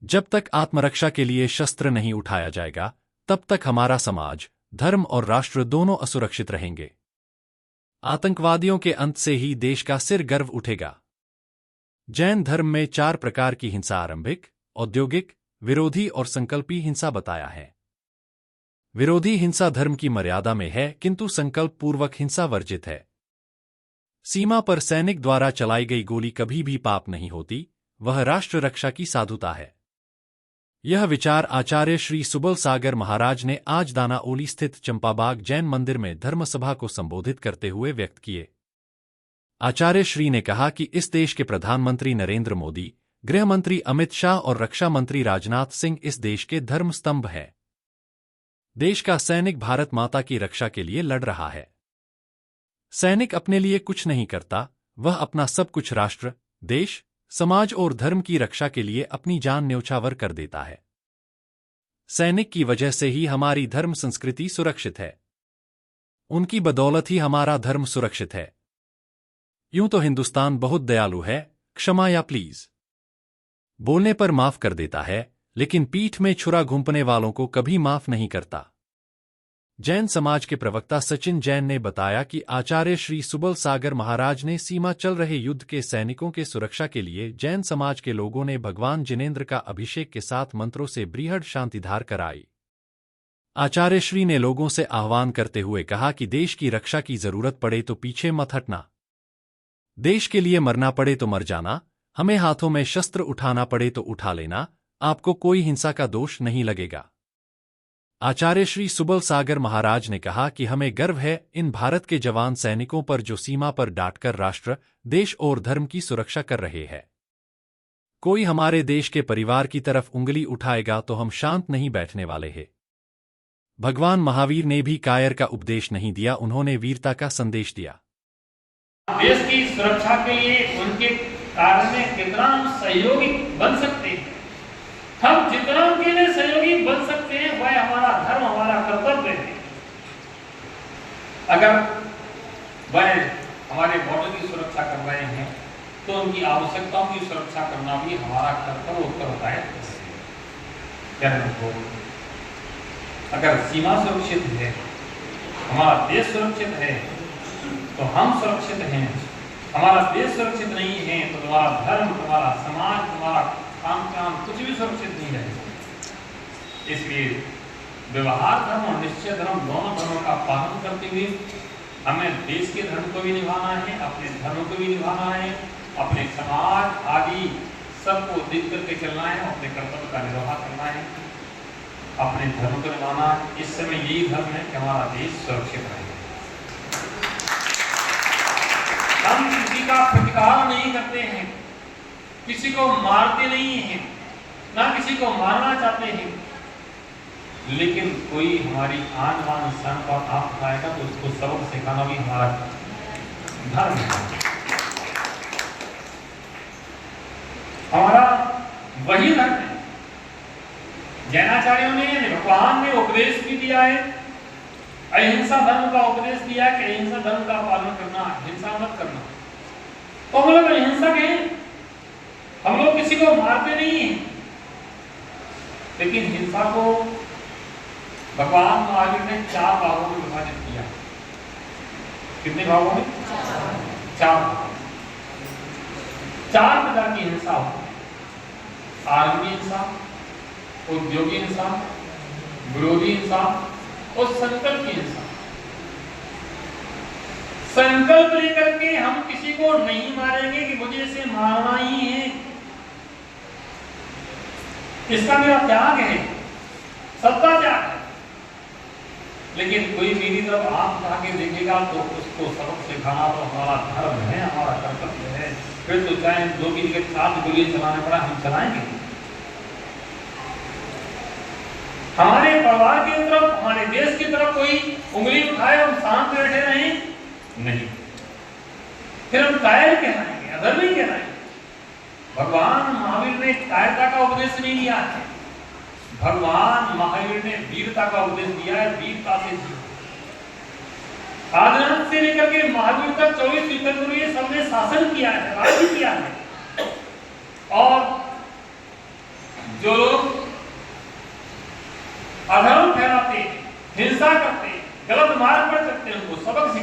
जब तक आत्मरक्षा के लिए शस्त्र नहीं उठाया जाएगा, तब तक हमारा समाज, धर्म और राष्ट्र दोनों असुरक्षित रहेंगे। आतंकवादियों के अंत से ही देश का सिर गर्व उठेगा। जैन धर्म में 4 प्रकार की हिंसा आरंभिक, औद्योगिक, विरोधी और संकल्पी हिंसा बताया है। विरोधी हिंसा धर्म की मर्यादा में है, किंतु संकल्प पूर्वक हिंसा वर्जित है। सीमा पर सैनिक द्वारा चलाई गई गोली कभी भी पाप नहीं होती, वह राष्ट्र रक्षा की साधुता है। यह विचार आचार्य श्री सुबल सागर महाराज ने आज दानाओली स्थित चंपाबाग जैन मंदिर में धर्मसभा को संबोधित करते हुए व्यक्त किए। आचार्य श्री ने कहा कि इस देश के प्रधानमंत्री नरेंद्र मोदी, गृह मंत्री अमित शाह और रक्षा मंत्री राजनाथ सिंह इस देश के धर्म स्तंभ हैं। देश का सैनिक भारत माता की रक्षा के लिए लड़ रहा है। सैनिक अपने लिए कुछ नहीं करता, वह अपना सब कुछ राष्ट्र, देश, समाज और धर्म की रक्षा के लिए अपनी जान न्यौछावर कर देता है। सैनिक की वजह से ही हमारी धर्म संस्कृति सुरक्षित है। उनकी बदौलत ही हमारा धर्म सुरक्षित है। यूं तो हिंदुस्तान बहुत दयालु है, क्षमा या प्लीज बोलने पर माफ कर देता है, लेकिन पीठ में छुरा घूंपने वालों को कभी माफ नहीं करता। जैन समाज के प्रवक्ता सचिन जैन ने बताया कि आचार्य श्री सुबल सागर महाराज ने सीमा चल रहे युद्ध के सैनिकों के सुरक्षा के लिए जैन समाज के लोगों ने भगवान जिनेंद्र का अभिषेक के साथ मंत्रों से बृहद शांतिधार कराई। आचार्य श्री ने लोगों से आह्वान करते हुए कहा कि देश की रक्षा की जरूरत पड़े तो पीछे मत हटना। देश के लिए मरना पड़े तो मर जाना, हमें हाथों में शस्त्र उठाना पड़े तो उठा लेना, आपको कोई हिंसा का दोष नहीं लगेगा। आचार्य श्री सुबल सागर महाराज ने कहा कि हमें गर्व है इन भारत के जवान सैनिकों पर जो सीमा पर डांटकर राष्ट्र, देश और धर्म की सुरक्षा कर रहे हैं। कोई हमारे देश के परिवार की तरफ उंगली उठाएगा तो हम शांत नहीं बैठने वाले हैं। भगवान महावीर ने भी कायर का उपदेश नहीं दिया, उन्होंने वीरता का संदेश दिया। देश की सुरक्षा के लिए उनके कार्य में कितना हम सहयोगी बन सकते हैं, हम जितना उनके लिए सहयोगी बन सकते हैं वह हमारा धर्म, हमारा कर्तव्य है। अगर वह हमारे बॉर्डर की सुरक्षा कर रहे हैं तो उनकी आवश्यकताओं की सुरक्षा करना भी हमारा कर्तव्य उत्तरदायित्व है। अगर सीमा सुरक्षित है, हमारा देश सुरक्षित है तो हम सुरक्षित हैं। हमारा देश सुरक्षित नहीं है तो तुम्हारा धर्म, तुम्हारा समाज, तुम्हारा काम कुछ भी सुरक्षित नहीं रहेगा। इसलिए व्यवहार धर्म और निश्चय धर्म दोनों धर्मों का पालन करते हुए हमें देश के धर्म को भी निभाना है, अपने धर्म को भी निभाना है, अपने समाज आदि सबको देख करके चलना है, अपने कर्तव्य का निर्वाह करना है, अपने धर्म को निभाना है। इस समय यही धर्म है कि हमारा देश सुरक्षित रहे। हम किसी का प्रतिकार नहीं करते हैं, किसी को मारते नहीं हैं, ना किसी को मारना चाहते हैं, लेकिन कोई हमारी आन बान शान पर आप उठाएगा तो उसको सबक सिखाना भी हमारा धर्म है। हमारा वही धर्म है। जैनाचार्यों ने, भगवान ने उपदेश भी दिया है, अहिंसा धर्म का उपदेश दिया है कि अहिंसा धर्म का पालन करना, हिंसा मत करना। तो हम लोग अहिंसक हैं, हम लोग किसी को मारते नहीं हैं, लेकिन हिंसा को भगवान महावीर ने 4 भागों में विभाजित किया। कितने भागों में? 4 प्रकार की हिंसा होती है। आरंभी हिंसा, उद्योगी हिंसा, विरोधी हिंसा और संकल्प की हिंसा। संकल्प लेकर के हम किसी को नहीं मारेंगे कि मुझे इसे मारना ही है, इसका मेरा त्याग है, सबका त्याग है। लेकिन कोई मेरी तरफ आंख उठा के देखेगा तो उसको सबक सिखाना तो हमारा धर्म है, हमारा कर्तव्य है। फिर तो चाहे 2 की जगह 4 गोलियां चलाने पड़ा, हम चलाएंगे। हमारे परिवार की तरफ, हमारे देश की तरफ कोई उंगली उठाए हम शांत बैठे रहें नहीं, फिर हम कायर कहलाएंगे, अधर्मी कहलाएंगे। भगवान महावीर ने कायरता का उपदेश नहीं दिया है, भगवान महावीर ने वीरता का उपदेश दिया है। वीरता से आदिनाथ से लेकर के महावीर तक 24 तीर्थंकरों सबने शासन किया है, राज्य किया है, और जो लोग अधर्म फैलाते, हिंसा करते, गलत मार्ग पर चलते हैं, उनको सबक